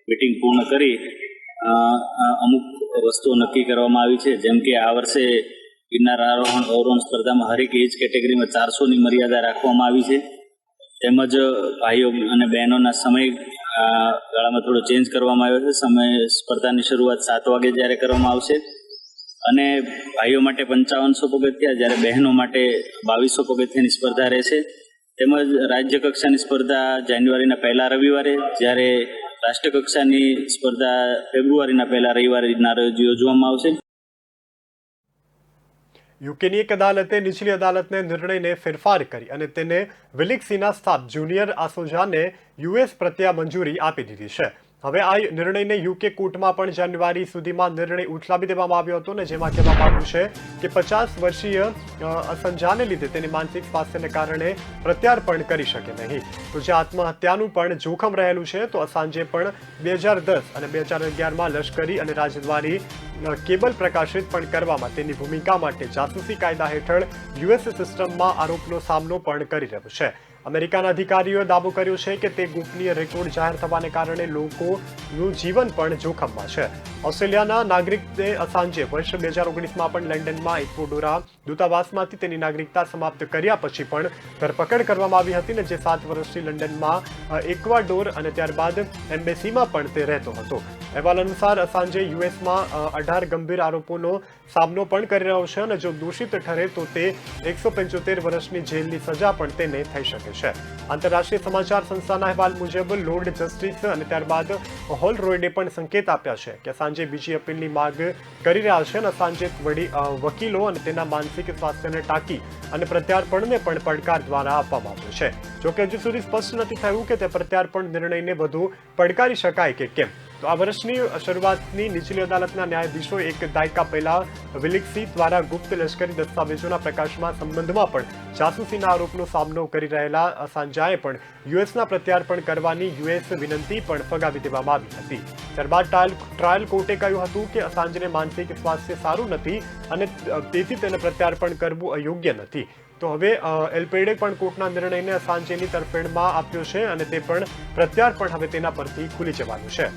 મિટિંગ પૂર્ણ કરી અમુક વસ્તુઓ નક્કી કરવામાં આવી છે. જેમ કે આ વર્ષે ગિરનાર આરોહણ અવરોહણ સ્પર્ધામાં હરેક એજ કેટેગરીમાં 400ની મર્યાદા રાખવામાં આવી છે. તેમજ ભાઈઓ અને બહેનોના સમય ગાળામાં થોડો ચેન્જ કરવામાં આવ્યો છે. સમય સ્પર્ધાની શરૂઆત 7 વાગે જ્યારે કરવામાં આવશે અને ભાઈઓ માટે 5500 પગથિયા જ્યારે બહેનો માટે 2200 પગથિયાની સ્પર્ધા રહેશે. તેમજ રાજ્ય કક્ષાની સ્પર્ધા જાન્યુઆરીના પહેલા રવિવારે જ્યારે રાષ્ટ્રીય કક્ષાની સ્પર્ધા ફેબ્રુઆરીના પહેલા રવિવારના રોજ યોજવામાં આવશે. યુકેની એક અદાલતે નીચલી અદાલતને નિર્ણયને ફેરફાર કરી અને તેને વિલિક્સીના સ્ટાફ જુનિયર આસોજાને US પ્રત્યે મંજૂરી આપી દીધી છે. હવે આ નિર્ણયને યુકે કોર્ટમાં પણ જાન્યુઆરી સુધીમાં નિર્ણય ઉઠાવી દેવામાં આવ્યો હતો અને જેમાં કહેવામાં આવ્યું છે કે 50 વર્ષીય અસંજાને લીધે તેની માનસિક સ્વાસ્થ્યને કારણે પ્રત્યાર્પણ કરી શકે નહીં. તો જે આત્મહત્યાનું પણ જોખમ રહેલું છે તો અસાંજે પણ 2010 અને 2011માં લશ્કરી અને રાજદ્વારી કેબલ પ્રકાશિત પણ કરવામાં તેની ભૂમિકા માટે જાસૂસી કાયદા હેઠળ US સિસ્ટમમાં આરોપનો સામનો પણ કરી રહ્યો છે. અમેરિકાના અધિકારીઓએ દાવો કર્યો છે કે તે ગોપનીય રેકોર્ડ જાહેર થવાને કારણે લોકોનું જીવન પણ જોખમમાં છે. ઓસ્ટ્રેલિયાના નાગરિકને અસાંજે વર્ષ 2019માં પણ લંડનમાં ઇક્વાડોરા દૂતાવાસમાંથી તેની નાગરિકતા સમાપ્ત કર્યા પછી પણ ધરપકડ કરવામાં આવી હતી અને જે 7 વર્ષથી લંડનમાં ઇક્વાડોર અને ત્યારબાદ એમ્બેસીમાં પણ તે રહેતો હતો. અહેવાલ અનુસાર અસાંજે યુએસમાં 18 ગંભીર આરોપોનો સામનો પણ કરી રહ્યો છે અને જો દોષિત ઠરે તો તે 175 વર્ષની જેલની સજા પણ તેને થઈ શકે છે. આંતરરાષ્ટ્રીય સમાચાર સંસ્થાના અહેવાલ મુજબ લોર્ડ જસ્ટિસ અને ત્યારબાદ હોલરોયડે પણ સંકેત આપ્યા છે કે અસાંજે બીજી અપીલની માંગ કરી રહ્યા છે અને અસાંજે વકીલો અને તેના માનસિક સ્વાસ્થ્યને ટાંકી અને પ્રત્યાર્પણને પણ પડકાર દ્વારા આપવામાં આવ્યો છે. જોકે હજુ સુધી સ્પષ્ટ નથી થયું કે તે પ્રત્યાર્પણ નિર્ણયને વધુ પડકારી શકાય કે કેમ. તો આ વર્ષની શરૂઆતની નીચલી અદાલતના ન્યાયાધીશો એક દાયકા પહેલા વિલિક્સી દ્વારા ગુપ્ત લશ્કરી દસ્તાવેજોના પ્રકાશમાં સંબંધમાં પણ જાસૂસીના આરોપનો સામનો કરી રહેલા અસાંજાએ પણ યુએસના પ્રત્યાર્પણ કરવાની યુએસ વિનંતી પણ ફગાવી દેવામાં આવી હતી. ત્યારબાદ ટ્રાયલ કોર્ટે કહ્યું હતું કે અસાંજને માનસિક સ્વાસ્થ્ય સારું નથી અને તેથી તેને પ્રત્યાર્પણ કરવું અયોગ્ય નથી. તો હવે એલપેડે પણ કોર્ટના નિર્ણયને અસાંજેની તરફેણમાં આપ્યો છે અને તે પણ પ્રત્યાર્પણ હવે તેના પરથી ખુલી જવાનું છે.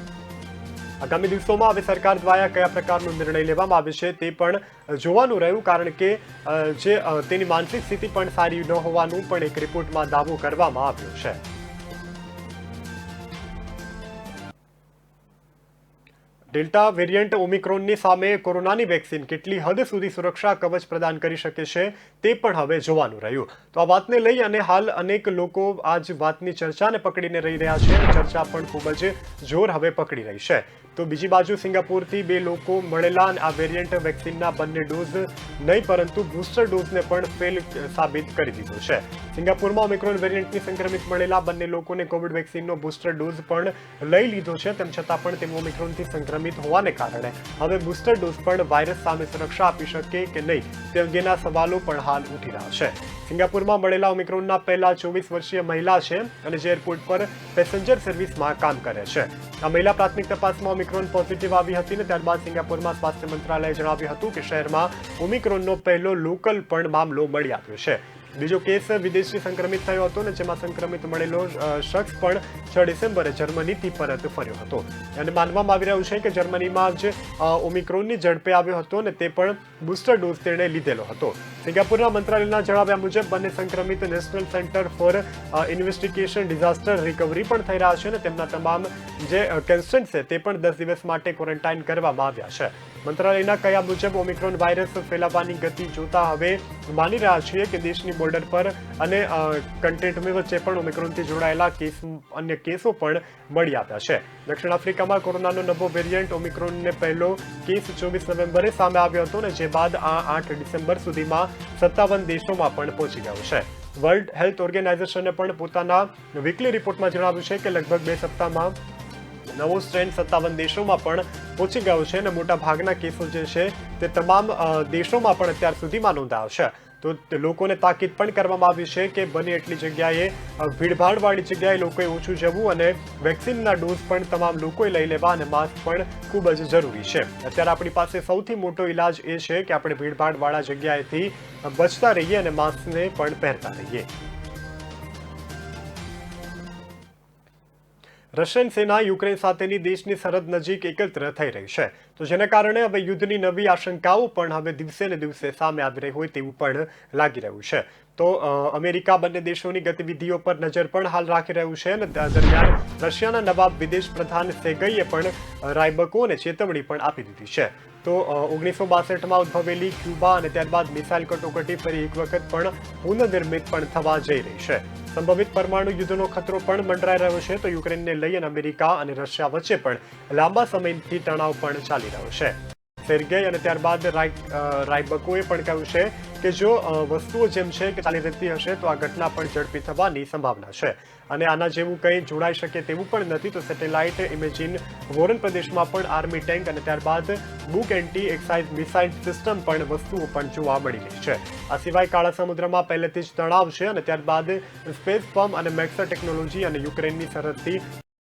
આગામી દિવસોમાં હવે સરકાર દ્વારા કયા પ્રકારનો નિર્ણય લેવામાં આવે છે તે પણ જોવાનું રહ્યું, કારણ કે તેની માનસિક સ્થિતિ પણ સારી ન હોવાનું પણ એક રિપોર્ટમાં દાવો કરવામાં આવ્યો છે. ડેલ્ટા વેરિયન્ટ ઓમિક્રોનની સામે કોરોનાની વેક્સિન કેટલી હદ સુધી સુરક્ષા કવચ પ્રદાન કરી શકે છે તે પણ હવે જોવાનું રહ્યું. તો આ વાતને લઈ અને હાલ અનેક લોકો આ જ વાતની ચર્ચાને પકડીને રહી રહ્યા છે. ચર્ચા પણ ખૂબ જ જોર હવે પકડી રહી છે. તો બીજી બાજુ સિંગાપુરથી 2 લોકો મળેલા અને આ વેરિયન્ટ વેક્સિનના બંને ડોઝ નહીં પરંતુ બૂસ્ટર ડોઝને પણ ફેલ સાબિત કરી દીધો છે. સિંગાપુરમાં ઓમિક્રોન વેરિયન્ટની સંક્રમિત મળેલા બંને લોકોને કોવિડ વેક્સિનનો બૂસ્ટર ડોઝ પણ લઈ લીધો છે. તેમ છતાં પણ તેઓ ઓમિક્રોનથી સંક્રમિત હોવાને કારણે હવે બૂસ્ટર ડોઝ પણ વાયરસ સામે સુરક્ષા આપી શકે કે નહીં તે અંગેના સવાલો પણ હાલ ઉઠી રહ્યા છે. સિંગાપુરમાં મળેલા ઓમિક્રોનના પહેલા 24 વર્ષીય મહિલા છે અને જે એરપોર્ટ પર પેસેન્જર સર્વિસમાં કામ કરે છે. આ મહિલા પ્રાથમિક તપાસમાં ઓમિક્રોન પોઝિટિવ આવી હતી અને ત્યારબાદ સિંગાપુરમાં સ્વાસ્થ્ય મંત્રાલયે જણાવ્યું હતું કે શહેરમાં ઓમિક્રોનનો પહેલો લોકલ પણ મામલો મળી આવ્યો છે. બીજો કેસ વિદેશી સંક્રમિત થયો હતો અને જેમાં સંક્રમિત મળેલો શખ્સ પણ 6 ડિસેમ્બરે જર્મનીથી પરત ફર્યો હતો અને માનવામાં આવી રહ્યું છે કે જર્મનીમાં જ ઓમિક્રોનની ઝડપે આવ્યો હતો અને તે પણ બૂસ્ટર ડોઝ તેણે લીધેલો હતો. સિંગાપુરના મંત્રાલયના જણાવ્યા મુજબ બંને સંક્રમિત national centre for investigation disaster recovery પણ થઈ રહ્યા છે અને તેમના તમામ જે કેન્સન્ટ છે તે પણ 10 દિવસ માટે ક્વોરન્ટાઇન કરવામાં આવ્યા છે. મંત્રાલયના કહ્યા મુજબ ઓમિક્રોન વાયરસ ફેલાવાની ગતિ જોતા હવે માની રહ્યા છીએ કે દેશની બોર્ડર પર અને કન્ટેનમેન્ટ વચ્ચે પણ ઓમિક્રોનથી જોડાયેલા અન્ય કેસો પણ મળી આવ્યા છે. દક્ષિણ આફ્રિકામાં કોરોનાનો નવો વેરિયન્ટ ઓમિક્રોનને પહેલો કેસ 24 નવેમ્બરે સામે આવ્યો હતો અને જે બાદ આ 8 ડિસેમ્બર સુધીમાં 57 દેશોમાં પણ પહોંચી ગયો છે. વર્લ્ડ હેલ્થ ઓર્ગેનાઇઝેશને પણ પોતાના વીકલી રિપોર્ટમાં જણાવ્યું છે કે લગભગ 2 સપ્તાહમાં નવો સ્ટ્રેન 57 દેશોમાં પણ પહોંચી ગયો છે અને મોટા ભાગના કેસો જે છે તે તમામ દેશોમાં પણ અત્યાર સુધીમાં નોંધાયો છે. તો લોકોને તાકીદ પણ કરવામાં આવી છે કે બને એટલી જગ્યાએ ભીડભાડવાળી જગ્યાએ લોકોએ ઓછું જવું અને વેક્સિનના ડોઝ પણ તમામ લોકોએ લઈ લેવા અને માસ્ક પણ ખૂબ જ જરૂરી છે. અત્યારે આપણી પાસે સૌથી મોટો ઇલાજ એ છે કે આપણે ભીડભાડવાળા જગ્યાએથી બચતા રહીએ અને માસ્કને પણ પહેરતા રહીએ. રશિયન સેના યુક્રેન સાથેની દેશની સરહદ નજીક એકત્ર થઈ રહી છે. તો જેના કારણે હવે યુદ્ધની નવી આશંકાઓ પણ હવે દિવસે ને દિવસે સામે આવી રહી હોય તેવું પણ લાગી રહ્યું છે. તો અમેરિકા બંને દેશોની ગતિવિધિઓ પર નજર પણ હાલ રાખી રહ્યું છે અને દરમિયાન રશિયાના નવાબ વિદેશ પ્રધાન સેર્ગેઈએ પણ રાયબકોને ચેતવણી પણ આપી દીધી છે. તો 1962માં ઉદ્ભવેલી ક્યુબા અને ત્યારબાદ મિસાઇલ કટોકટી ફરી એક વખત પણ પુનઃનિર્મિત પણ થવા જઈ રહી છે. સંભવિત પરમાણુ યુદ્ધનો ખતરો પણ મંડરાઈ રહ્યો છે. તો યુક્રેનને લઈ અને અમેરિકા અને રશિયા વચ્ચે પણ લાંબા સમયથી તણાવ પણ ચાલી રહ્યો છે. સેર્ગેઈ અને ત્યારબાદ રાયબકોએ પણ કહ્યું છે કે જો વસ્તુઓ જેમ છે કે ચાલી રહેતી હશે તો આ ઘટના પણ ઝડપી થવાની સંભાવના છે અને આના જેવું કંઈ જોડાઈ શકે તેવું પણ નથી. તો સેટેલાઇટ ઇમેજિન વોરન પ્રદેશમાં પણ આર્મી ટેન્ક અને ત્યારબાદ બુક એન્ટી એક્સાઇઝ મિસાઇલ સિસ્ટમ પણ વસ્તુઓ પણ જોવા મળી રહી છે. આ સિવાય કાળા સમુદ્રમાં પહેલેથી જ તણાવ છે અને ત્યારબાદ સ્પેસ પમ્પ અને મેક્સર ટેકનોલોજી અને યુક્રેનની સરહદથી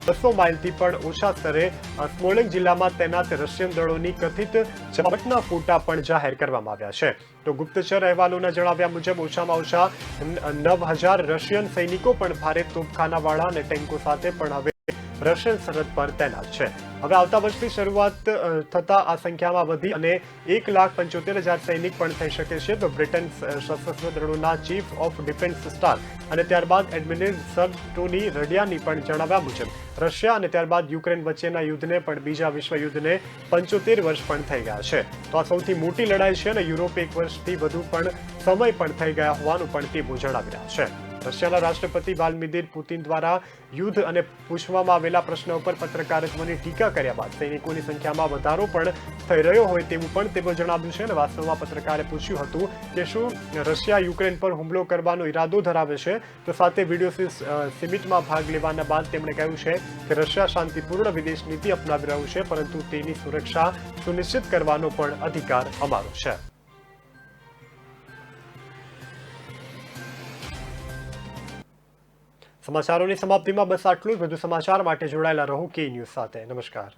200 માઇલથી પણ ઓછા સ્તરે સ્મોલેન્સ્ક જિલ્લામાં તૈનાત રશિયન દળોની કથિત જમાવટના ફોટા પણ જાહેર કરવામાં આવ્યા છે. તો ગુપ્તચર અહેવાલોના જણાવ્યા મુજબ ઓછામાં ઓછા 9000 રશિયન સૈનિકો પણ ભારે તોપખાનાવાળા અને ટેન્કો સાથે પણ હવે રશિયન સરહદ પર તૈનાત છે. હવે આવતા વર્ષની શરૂઆત થતા આ સંખ્યામાં વધી અને 1,75,000 સૈનિક પણ થઈ શકે છે. તો બ્રિટન સશસ્ત્ર દળોના ચીફ ઓફ ડિફેન્સ સ્ટાફ અને ત્યારબાદ એડમિરલ સર ટોની રડિયાની પણ જણાવ્યા મુજબ રશિયા અને ત્યારબાદ યુક્રેન વચ્ચેના યુદ્ધને પણ બીજા વિશ્વયુદ્ધને 75 વર્ષ પણ થઈ ગયા છે. તો આ સૌથી મોટી લડાઈ છે અને યુરોપ 1 વર્ષથી વધુ પણ સમય પણ થઈ ગયા હોવાનું પણ તેઓ જણાવી રહ્યા છે. રશિયાના રાષ્ટ્રપતિ વ્લાદિમીર પુતિન દ્વારા યુદ્ધ અને પૂછવામાં આવેલા પ્રશ્નો ઉપર પત્રકારત્વની ટીકા કર્યા બાદ સૈનિકોની સંખ્યામાં વધારો પણ થઈ રહ્યો હોય તેવું પણ તેઓ જણાવ્યું છે. અને વાસ્તવમાં પત્રકારે પૂછ્યું હતું કે શું રશિયા યુક્રેન પર હુમલો કરવાનો ઈરાદો ધરાવે છે. તો સાથે વિડીયો સમિટમાં ભાગ લેવાના બાદ તેમણે કહ્યું છે કે રશિયા શાંતિપૂર્ણ વિદેશ નીતિ અપનાવી રહ્યું છે, પરંતુ તેની સુરક્ષા સુનિશ્ચિત કરવાનો પણ અધિકાર અમારો છે. સમાચારોની સમાપ્તિમાં બસ આટલું જ. વધુ સમાચાર માટે જોડાયેલા રહો કે ન્યૂઝ સાથે. નમસ્કાર.